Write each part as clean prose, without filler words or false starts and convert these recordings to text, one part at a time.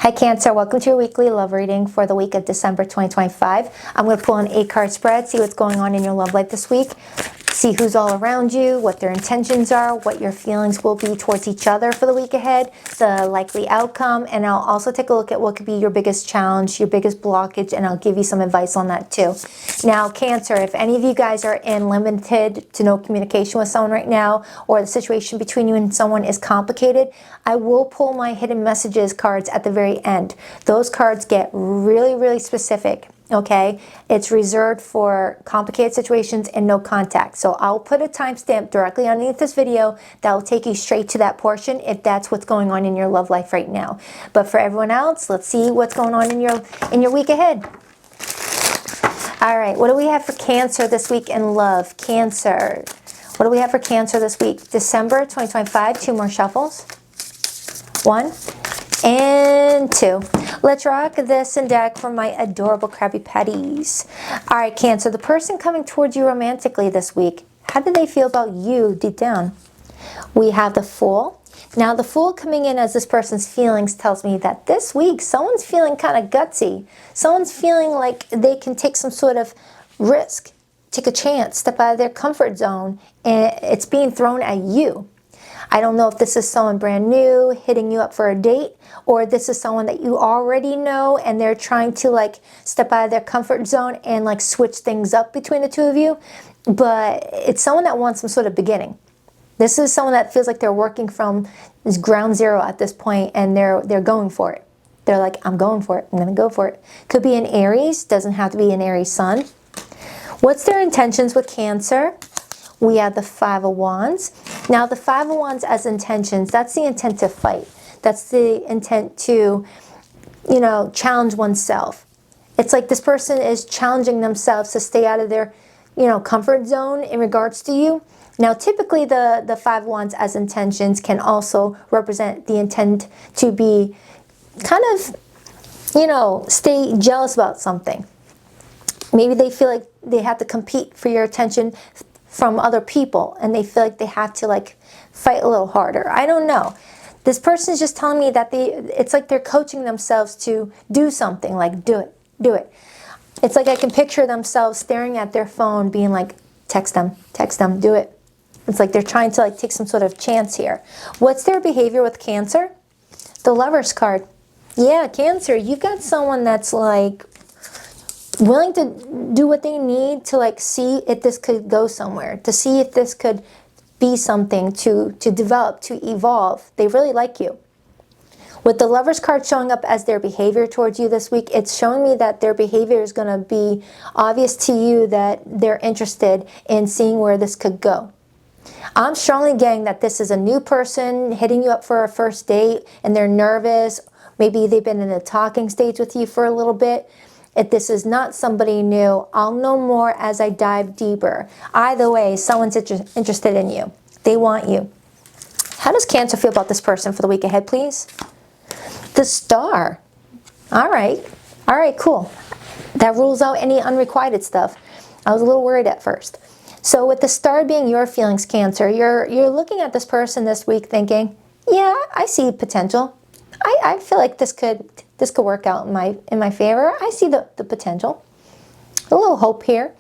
Hi Cancer, welcome to your weekly love reading for the week of December 2025. I'm going to pull an 8-card spread, see what's going on in your love life this week, see who's all around you, what their intentions are, what your feelings will be towards each other for the week ahead, the likely outcome, and I'll also take a look at what could be your biggest challenge, your biggest blockage, and I'll give you some advice on that too. Now Cancer, if any of you guys are in limited to no communication with someone right now, or the situation between you and someone is complicated, I will pull my hidden messages cards at the very end. Those cards get really specific. Okay, it's reserved for complicated situations and no contact. So I'll put a timestamp directly underneath this video that will take you straight to that portion if that's what's going on in your love life right now. But for everyone else, let's see what's going on in your week ahead. All right, what do we have for Cancer this week in love? Cancer, what do we have for Cancer this week? December 2025, 2 more shuffles. 1 and 2. Let's rock this and deck for my adorable Krabby Patties. All right, Cancer, the person coming towards you romantically this week, how do they feel about you deep down? We have the Fool. Now, the Fool coming in as this person's feelings tells me that this week, someone's feeling kind of gutsy. Someone's feeling like they can take some sort of risk, take a chance, step out of their comfort zone, and it's being thrown at you. I don't know if this is someone brand new hitting you up for a date, or this is someone that you already know and they're trying to like step out of their comfort zone and like switch things up between the two of you. But it's someone that wants some sort of beginning. This is someone that feels like they're working from this ground zero at this point, and they're going for it. They're like, I'm going for it. I'm going to go for it. Could be an Aries. Doesn't have to be an Aries sun. What's their intentions with Cancer? We have the 5 of Wands. Now the 5 of Wands as intentions, that's the intent to fight. That's the intent to, challenge oneself. It's like this person is challenging themselves to stay out of their, comfort zone in regards to you. Now typically the 5 of Wands as intentions can also represent the intent to be kind of, stay jealous about something. Maybe they feel like they have to compete for your attention from other people, and they feel like they have to like fight a little harder. I don't know. This person is just telling me that it's like they're coaching themselves to do something, like do it. It's like I can picture themselves staring at their phone being like, text them, do it. It's like they're trying to like take some sort of chance here. What's their behavior with Cancer? The Lovers card. Yeah, Cancer, you've got someone that's like willing to do what they need to like see if this could go somewhere, to see if this could be something to develop, to evolve. They really like you. With the Lovers card showing up as their behavior towards you this week, it's showing me that their behavior is going to be obvious to you that they're interested in seeing where this could go. I'm strongly getting that this is a new person hitting you up for a first date and they're nervous. Maybe they've been in a talking stage with you for a little bit. If this is not somebody new, I'll know more as I dive deeper. Either way, someone's interested in you. They want you. How does Cancer feel about this person for the week ahead, please? The Star. All right, cool. That rules out any unrequited stuff. I was a little worried at first. So with the Star being your feelings, Cancer, you're looking at this person this week thinking, yeah, I see potential. I feel like this could work out in my favor. I see the potential. A little hope here.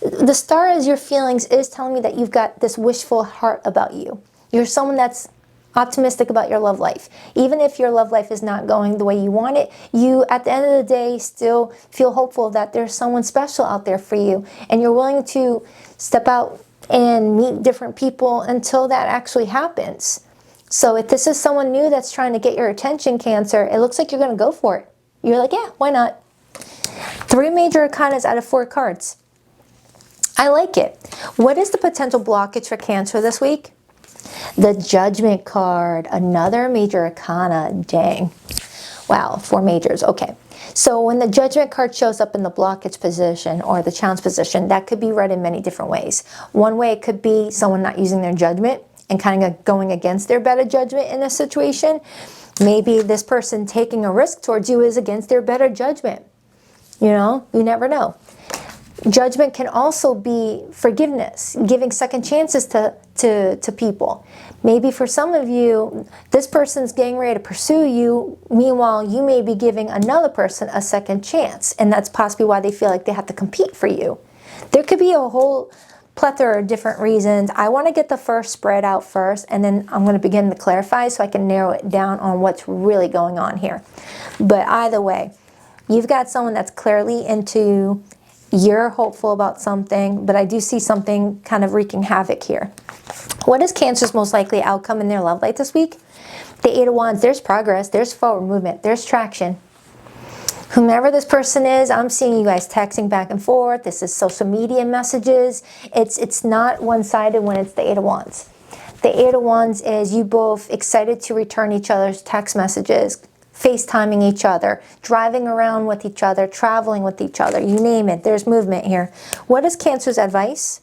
The Star as your feelings is telling me that you've got this wishful heart about you. You're someone that's optimistic about your love life. Even if your love life is not going the way you want it, you at the end of the day still feel hopeful that there's someone special out there for you, and you're willing to step out and meet different people until that actually happens. So if this is someone new that's trying to get your attention, Cancer, it looks like you're going to go for it. You're like, yeah, why not? 3 major arcanas out of 4 cards. I like it. What is the potential blockage for Cancer this week? The Judgment card, another major arcana. Dang. Wow, 4 majors. Okay. So when the Judgment card shows up in the blockage position or the challenge position, that could be read in many different ways. One way it could be someone not using their judgment and kind of going against their better judgment in a situation. Maybe this person taking a risk towards you is against their better judgment. You never know. Judgment can also be forgiveness, giving second chances to people. Maybe for some of you, this person's getting ready to pursue you. Meanwhile, you may be giving another person a second chance. And that's possibly why they feel like they have to compete for you. There could be a whole plethora of different reasons. I want to get the first spread out first, and then I'm going to begin to clarify so I can narrow it down on what's really going on here. But either way, you've got someone that's clearly into, you're hopeful about something, but I do see something kind of wreaking havoc here. What is Cancer's most likely outcome in their love life this week? The Eight of Wands, there's progress, there's forward movement, there's traction. Whomever this person is, I'm seeing you guys texting back and forth. This is social media messages. It's not one-sided when it's the Eight of Wands. The Eight of Wands is you both excited to return each other's text messages, FaceTiming each other, driving around with each other, traveling with each other, you name it. There's movement here. What is Cancer's advice?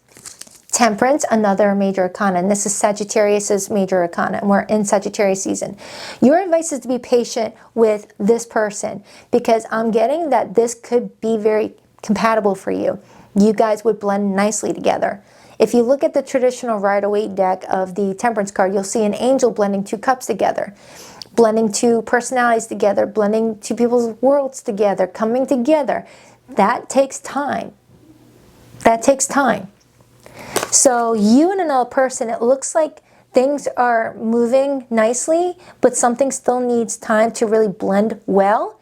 Temperance, another major arcana, and this is Sagittarius's major arcana, and we're in Sagittarius season. Your advice is to be patient with this person, because I'm getting that this could be very compatible for you. You guys would blend nicely together. If you look at the traditional Rider-Waite deck of the Temperance card, you'll see an angel blending two cups together, blending two personalities together, blending two people's worlds together, coming together. That takes time. That takes time. So you and another person, it looks like things are moving nicely, but something still needs time to really blend well.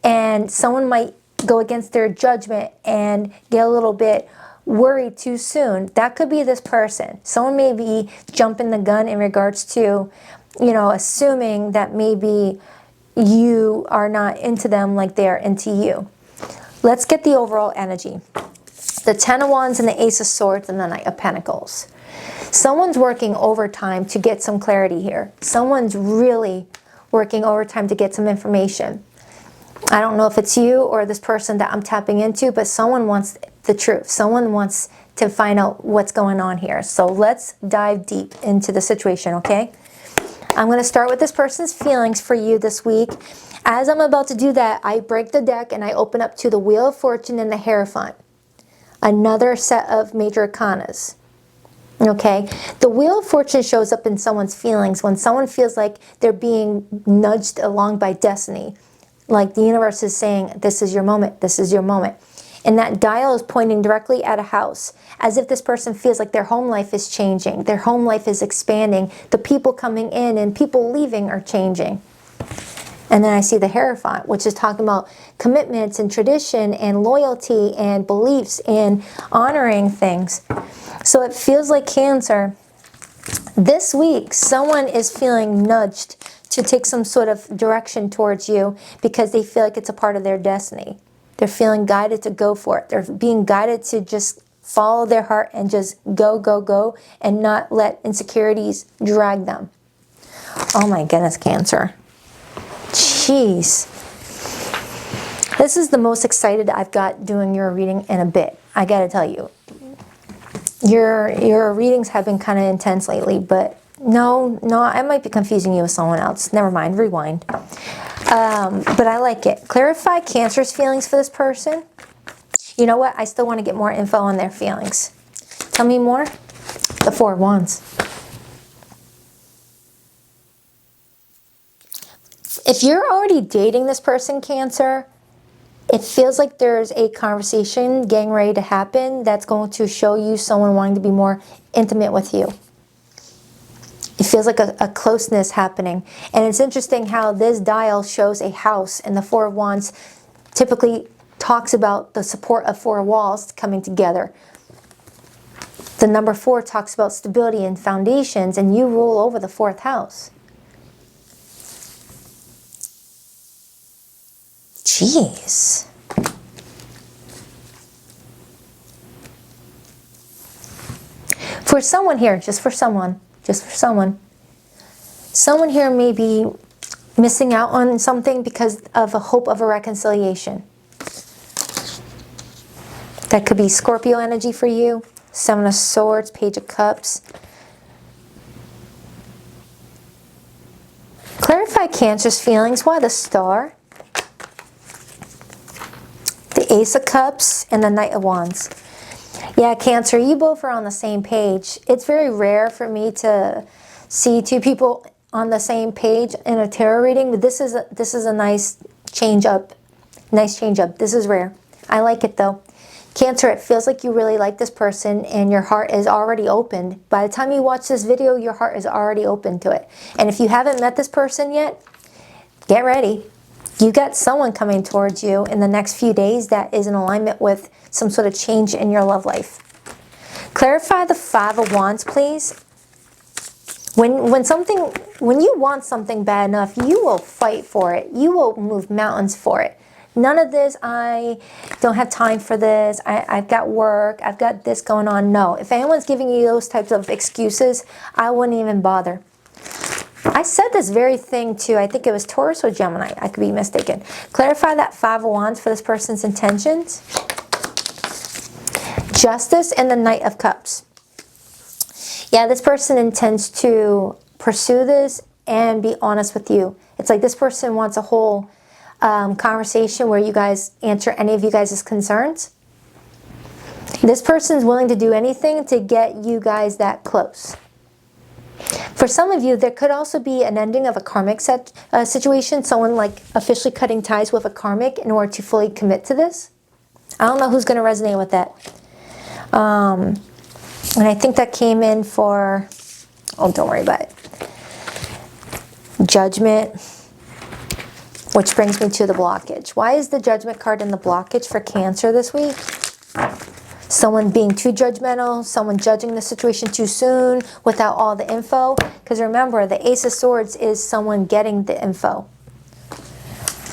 And someone might go against their judgment and get a little bit worried too soon. That could be this person. Someone may be jumping the gun in regards to, you know, assuming that maybe you are not into them like they are into you. Let's get the overall energy. The Ten of Wands and the Ace of Swords and the Knight of Pentacles. Someone's working overtime to get some clarity here. Someone's really working overtime to get some information. I don't know if it's you or this person that I'm tapping into, but someone wants the truth. Someone wants to find out what's going on here. So let's dive deep into the situation, okay? I'm going to start with this person's feelings for you this week. As I'm about to do that, I break the deck and I open up to the Wheel of Fortune and the Hierophant. Another set of major arcanas. Okay, the Wheel of Fortune shows up in someone's feelings when someone feels like they're being nudged along by destiny. Like the universe is saying, this is your moment, this is your moment. And that dial is pointing directly at a house, as if this person feels like their home life is changing, their home life is expanding, the people coming in and people leaving are changing. And then I see the Hierophant, which is talking about commitments and tradition and loyalty and beliefs and honoring things. So it feels like Cancer, this week, someone is feeling nudged to take some sort of direction towards you because they feel like it's a part of their destiny. They're feeling guided to go for it. They're being guided to just follow their heart and just go, go, go, and not let insecurities drag them. Oh my goodness, Cancer. Jeez. This is the most excited I've got doing your reading in a bit. I gotta tell you. Your readings have been kind of intense lately, but no, I might be confusing you with someone else. Never mind, rewind. But I like it. Clarify Cancer's feelings for this person. You know what? I still want to get more info on their feelings. Tell me more. The Four of Wands. If you're already dating this person, Cancer, it feels like there's a conversation getting ready to happen that's going to show you someone wanting to be more intimate with you. It feels like a closeness happening. And it's interesting how this dial shows a house, and the Four of Wands typically talks about the support of four walls coming together. The number 4 talks about stability and foundations, and you rule over the 4th house. Jeez. For someone here, just for someone here may be missing out on something because of a hope of a reconciliation. That could be Scorpio energy for you. Seven of Swords, Page of Cups. Clarify Cancer's feelings. Why the Star? The Ace of Cups and the Knight of Wands. Yeah, Cancer, you both are on the same page. It's very rare for me to see two people on the same page in a tarot reading, but this is a nice change up. Nice change up. This is rare. I like it though. Cancer, it feels like you really like this person and your heart is already opened. By the time you watch this video, your heart is already open to it. And if you haven't met this person yet, get ready. You got someone coming towards you in the next few days that is in alignment with some sort of change in your love life. Clarify the Five of Wands, please. When you want something bad enough, you will fight for it. You will move mountains for it. None of this, I don't have time for this, I've got work, I've got this going on. No, if anyone's giving you those types of excuses, I wouldn't even bother. I said this very thing to, I think it was Taurus or Gemini, I could be mistaken. Clarify that Five of Wands for this person's intentions. Justice and the Knight of Cups. Yeah, this person intends to pursue this and be honest with you. It's like this person wants a whole conversation where you guys answer any of you guys' concerns. This person's willing to do anything to get you guys that close. For some of you, there could also be an ending of a karmic situation, someone like officially cutting ties with a karmic in order to fully commit to this. I don't know who's going to resonate with that. And I think that came in for, oh, don't worry about it. Judgment. Which brings me to the blockage. Why is the Judgment card in the blockage for Cancer this week? Someone being too judgmental, someone judging the situation too soon without all the info. Because remember, the Ace of Swords is someone getting the info.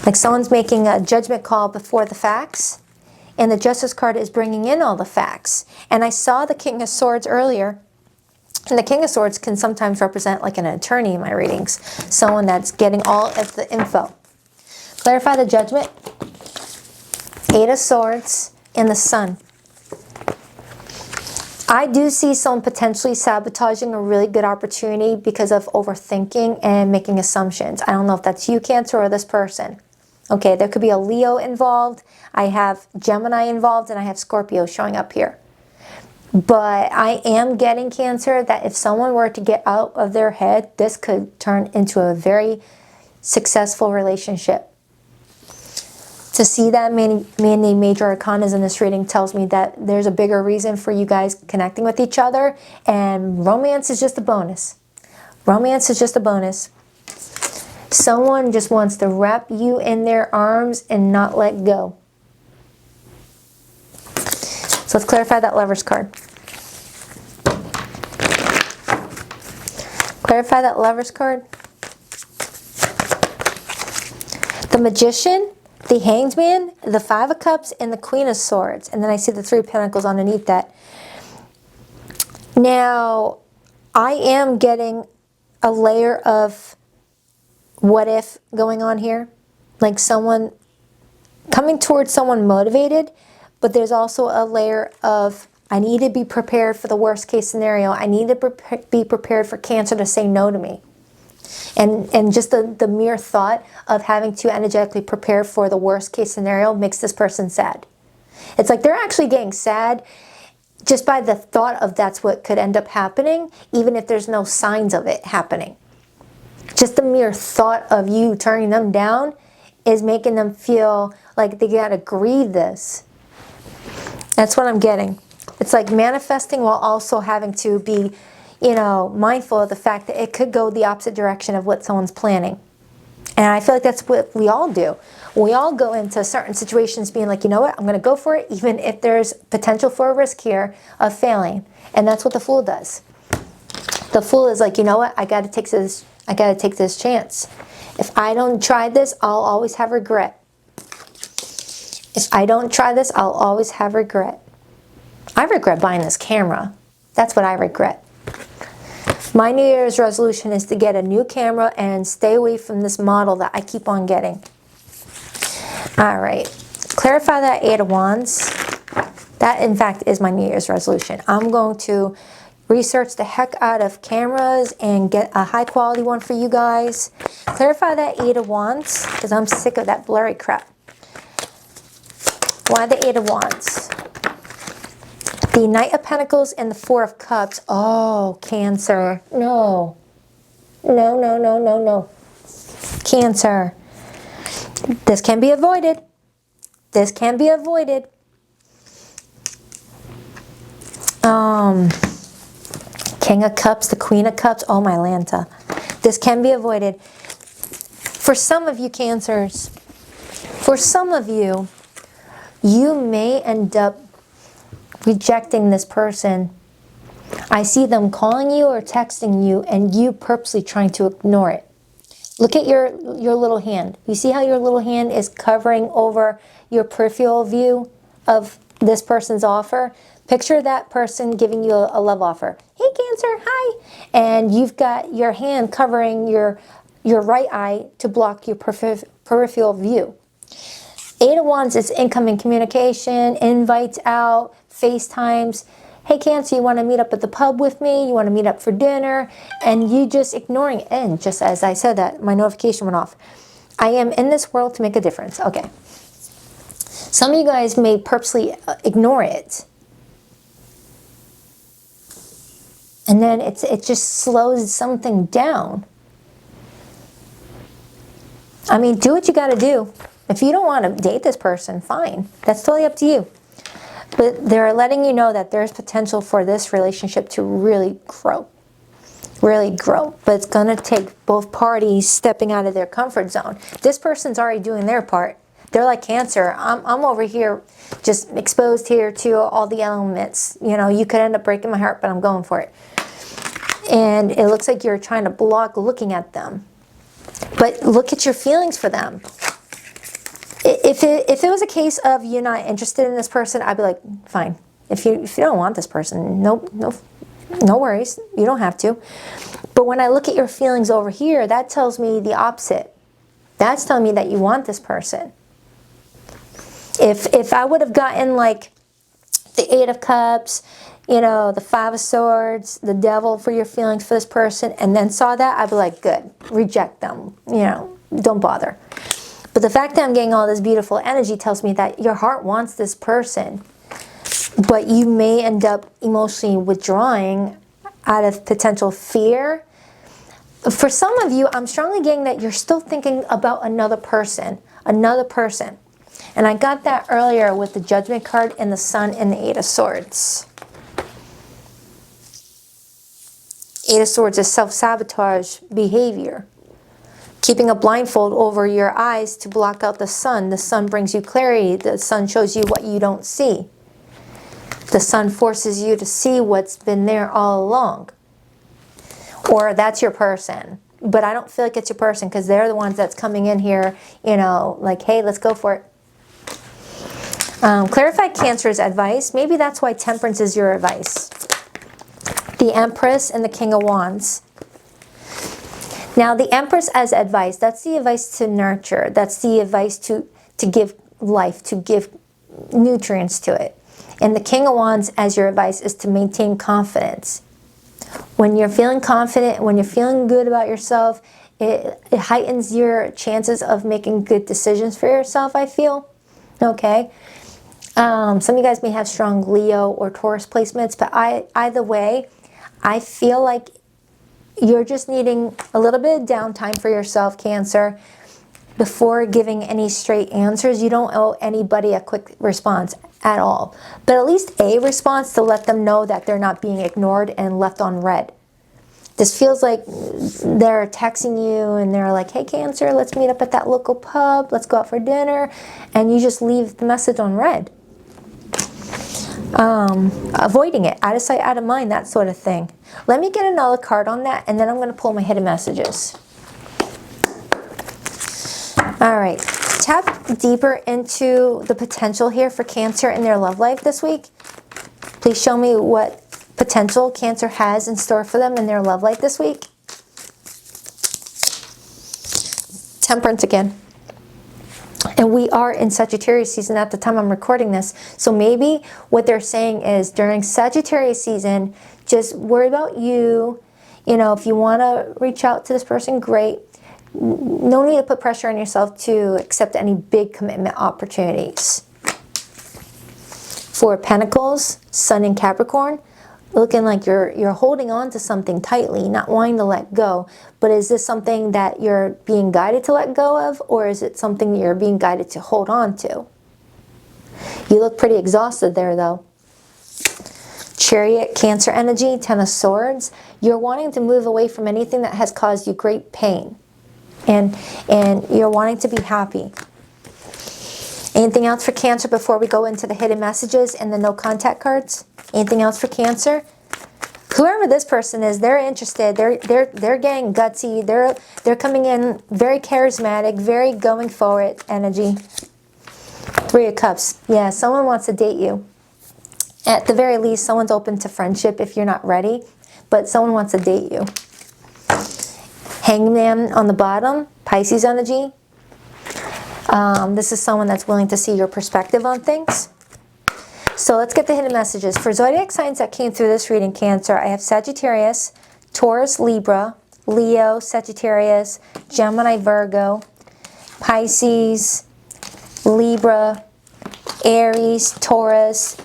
Like someone's making a judgment call before the facts. And the Justice card is bringing in all the facts. And I saw the King of Swords earlier. And the King of Swords can sometimes represent like an attorney in my readings. Someone that's getting all of the info. Clarify the Judgment, Eight of Swords, and the Sun. I do see someone potentially sabotaging a really good opportunity because of overthinking and making assumptions. I don't know if that's you, Cancer, or this person. Okay, there could be a Leo involved. I have Gemini involved, and I have Scorpio showing up here. But I am getting, Cancer, that if someone were to get out of their head, this could turn into a very successful relationship. To see that many major arcanas in this reading tells me that there's a bigger reason for you guys connecting with each other, and romance is just a bonus. Romance is just a bonus. Someone just wants to wrap you in their arms and not let go. So let's clarify that Lovers card. Clarify that Lovers card. The Magician, the Hanged Man, the Five of Cups, and the Queen of Swords. And then I see the Three of Pentacles underneath that. Now, I am getting a layer of what if going on here. Like someone coming towards someone motivated, but there's also a layer of I need to be prepared for the worst case scenario. I need to be prepared for Cancer to say no to me. And just the mere thought of having to energetically prepare for the worst case scenario makes this person sad. It's like they're actually getting sad just by the thought of that's what could end up happening, even if there's no signs of it happening. Just the mere thought of you turning them down is making them feel like they gotta grieve this. That's what I'm getting. It's like manifesting while also having to be, you know, mindful of the fact that it could go the opposite direction of what someone's planning. And I feel like that's what we all do. We all go into certain situations being like, you know what, I'm going to go for it, even if there's potential for a risk here of failing. And that's what the Fool does. The Fool is like, you know what, I got to take this chance. If I don't try this, I'll always have regret. If I don't try this, I'll always have regret. I regret buying this camera. That's what I regret. My New Year's resolution is to get a new camera and stay away from this model that I keep on getting. All right. Clarify that Eight of Wands. That, in fact, is my New Year's resolution. I'm going to research the heck out of cameras and get a high-quality one for you guys. Clarify that Eight of Wands, because I'm sick of that blurry crap. Why the Eight of Wands? The Knight of Pentacles and the Four of Cups. Oh, Cancer. No. No, no, no, no, no. Cancer. This can be avoided. This can be avoided. King of Cups, the Queen of Cups. Oh, my Lanta. This can be avoided. For some of you, Cancers, for some of you, you may end up rejecting this person. I see them calling you or texting you and you purposely trying to ignore it. Look at your little hand. You see how your little hand is covering over your peripheral view of this person's offer? Picture that person giving you a love offer. Hey, Cancer, hi. And you've got your hand covering your right eye to block your peripheral view. Eight of Wands is incoming communication, invites out, FaceTimes. Hey, Cancer, you want to meet up at the pub with me? You want to meet up for dinner? And you just ignoring it. And just as I said that, my notification went off. I am in this world to make a difference. Okay. Some of you guys may purposely ignore it. And then it just slows something down. I mean, do what you got to do. If you don't want to date this person, fine. That's totally up to you. But they're letting you know that there's potential for this relationship to really grow. Really grow. But it's going to take both parties stepping out of their comfort zone. This person's already doing their part. They're like, Cancer, I'm over here just exposed here to all the elements. You know, you could end up breaking my heart, but I'm going for it. And it looks like you're trying to block looking at them. But look at your feelings for them. If it was a case of you're not interested in this person, I'd be like, fine. If you don't want this person, no worries. You don't have to. But when I look at your feelings over here, that tells me the opposite. That's telling me that you want this person. If I would have gotten like the Eight of Cups, you know, the Five of Swords, the Devil for your feelings for this person, and then saw that, I'd be like, good, reject them. You know, don't bother. But the fact that I'm getting all this beautiful energy tells me that your heart wants this person, but you may end up emotionally withdrawing out of potential fear. For some of you, I'm strongly getting that you're still thinking about another person. And I got that earlier with the Judgment card and the Sun and the Eight of Swords. Eight of Swords is self-sabotage behavior. Keeping a blindfold over your eyes to block out the sun. The sun brings you clarity. The sun shows you what you don't see. The sun forces you to see what's been there all along. Or that's your person. But I don't feel like it's your person because they're the ones that's coming in here, you know, like, hey, let's go for it. Clarify Cancer's advice. Maybe that's why Temperance is your advice. The Empress and the King of Wands. Now, the Empress as advice, that's the advice to nurture. That's the advice to give life, to give nutrients to it. And the King of Wands as your advice is to maintain confidence. When you're feeling confident, when you're feeling good about yourself, it heightens your chances of making good decisions for yourself, I feel. Okay? Some of you guys may have strong Leo or Taurus placements, but either way, I feel like you're just needing a little bit of downtime for yourself, Cancer, before giving any straight answers. You don't owe anybody a quick response at all. But at least a response to let them know that they're not being ignored and left on red. This feels like they're texting you and they're like, hey, Cancer, let's meet up at that local pub. Let's go out for dinner. And you just leave the message on red. Avoiding it, out of sight, out of mind, that sort of thing. Let me get another card on that, and then I'm going to pull my hidden messages. All right, tap deeper into the potential here for Cancer in their love life this week. Please show me what potential Cancer has in store for them in their love life this week. Temperance again. And we are in Sagittarius season at the time I'm recording this. So maybe what they're saying is during Sagittarius season, just worry about you. You know, if you want to reach out to this person, great. No need to put pressure on yourself to accept any big commitment opportunities. Four of Pentacles, Sun in Capricorn. Looking like you're holding on to something tightly, not wanting to let go. But is this something that you're being guided to let go of, or is it something you're being guided to hold on to? You look pretty exhausted there, though. Chariot, Cancer energy, Ten of Swords. You're wanting to move away from anything that has caused you great pain. And you're wanting to be happy. Anything else for Cancer before we go into the hidden messages and the no contact cards? Anything else for Cancer? Whoever this person is, they're interested. They're getting gutsy. They're coming in very charismatic, very going forward energy. Three of Cups. Yeah, someone wants to date you. At the very least, someone's open to friendship if you're not ready, but someone wants to date you. Hangman on the bottom, Pisces energy. This is someone that's willing to see your perspective on things. So let's get the hidden messages. For zodiac signs that came through this reading, Cancer, I have Sagittarius, Taurus, Libra, Leo, Sagittarius, Gemini, Virgo, Pisces, Libra, Aries, Taurus,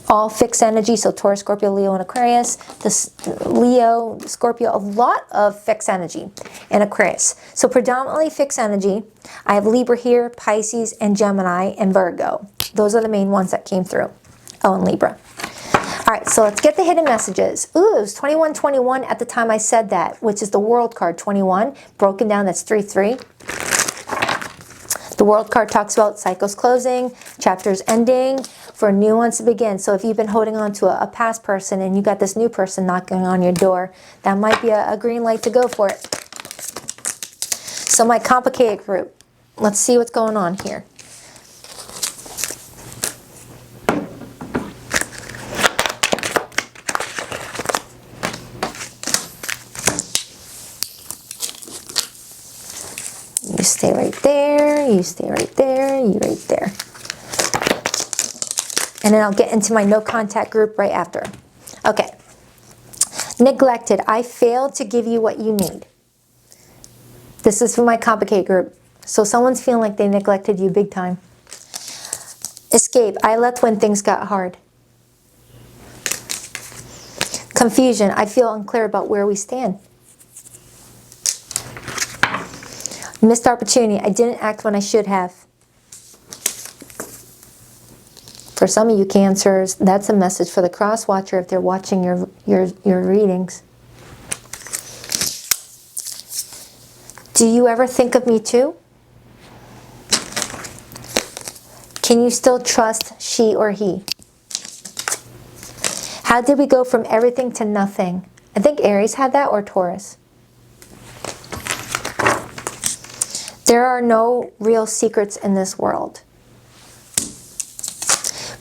all fixed energy, so Taurus, Scorpio, Leo, and Aquarius. This Leo, Scorpio, a lot of fixed energy in Aquarius. So predominantly fixed energy. I have Libra here, Pisces, and Gemini, and Virgo. Those are the main ones that came through. Oh, and Libra. All right, so let's get the hidden messages. Ooh, it was 2121 at the time I said that, which is the World card, 21. Broken down, that's 3-3. The World card talks about cycles closing, chapters ending, for new ones to begin. So if you've been holding on to a past person and you got this new person knocking on your door, that might be a green light to go for it. So my complicated group, let's see what's going on here. You stay right there, you stay right there, you right there. And then I'll get into my no contact group right after. Okay. Neglected. I failed to give you what you need. This is for my complicated group. So someone's feeling like they neglected you big time. Escape. I left when things got hard. Confusion. I feel unclear about where we stand. Missed opportunity. I didn't act when I should have. For some of you Cancers, that's a message for the cross watcher if they're watching your readings. Do you ever think of me too? Can you still trust she or he? How did we go from everything to nothing? I think Aries had that, or Taurus. There are no real secrets in this world.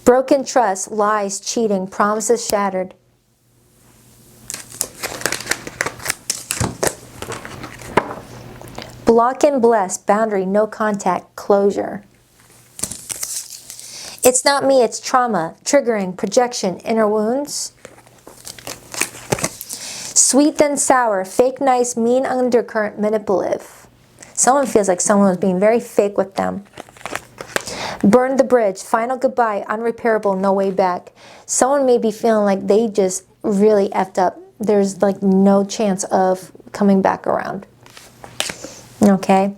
Broken trust, lies, cheating, promises shattered. Block and bless, boundary, no contact, closure. It's not me, it's trauma, triggering, projection, inner wounds. Sweet then sour, fake nice, mean undercurrent, manipulative. Someone feels like someone was being very fake with them. Burn the bridge, final goodbye, unrepairable, no way back. Someone may be feeling like they just really effed up. There's like no chance of coming back around. Okay?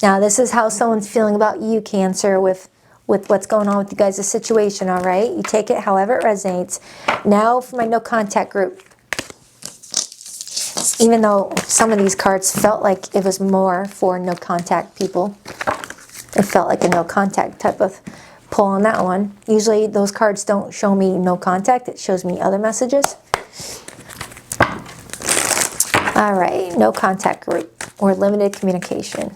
Now this is how someone's feeling about you, Cancer, with what's going on with you guys' situation, all right? You take it however it resonates. Now for my no contact group. Even though some of these cards felt like it was more for no contact people. It felt like a no contact type of pull on that one. Usually those cards don't show me no contact. It shows me other messages. All right, no contact group or limited communication.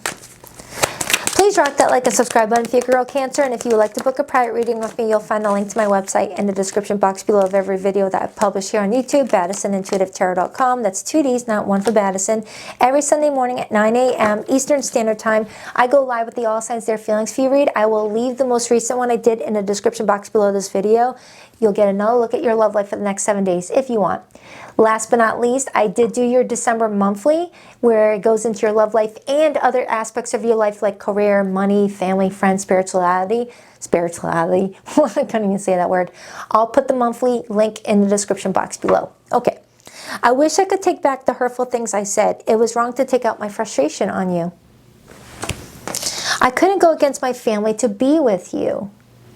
Please rock that like and subscribe button if you're a girl Cancer. And if you would like to book a private reading with me, you'll find a link to my website in the description box below of every video that I publish here on YouTube, BaddisonIntuitiveTarot.com. That's 2 Ds, not one for Baddison. Every Sunday morning at 9 a.m. Eastern Standard Time, I go live with the All Signs Their Feelings Fee read. I will leave the most recent one I did in the description box below this video. You'll get another look at your love life for the next 7 days if you want. Last but not least, I did do your December monthly, where it goes into your love life and other aspects of your life like career, money, family, friends, spirituality. I couldn't even say that word. I'll put the monthly link in the description box below. Okay. I wish I could take back the hurtful things I said. It was wrong to take out my frustration on you. I couldn't go against my family to be with you.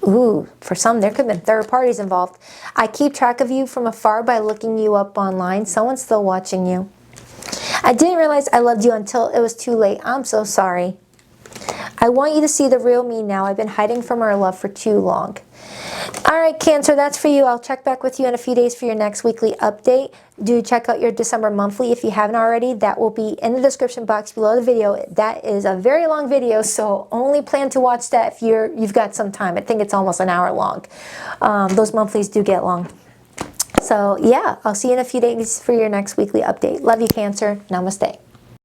Ooh, for some, there could have been third parties involved. I keep track of you from afar by looking you up online. Someone's still watching you. I didn't realize I loved you until it was too late. I'm so sorry. I want you to see the real me now. I've been hiding from our love for too long. All right, Cancer, that's for you. I'll check back with you in a few days for your next weekly update. Do check out your December monthly if you haven't already. That will be in the description box below the video. That is a very long video, so only plan to watch that if you've got some time. I think it's almost an hour long. Those monthlies do get long. So yeah, I'll see you in a few days for your next weekly update. Love you, Cancer. Namaste.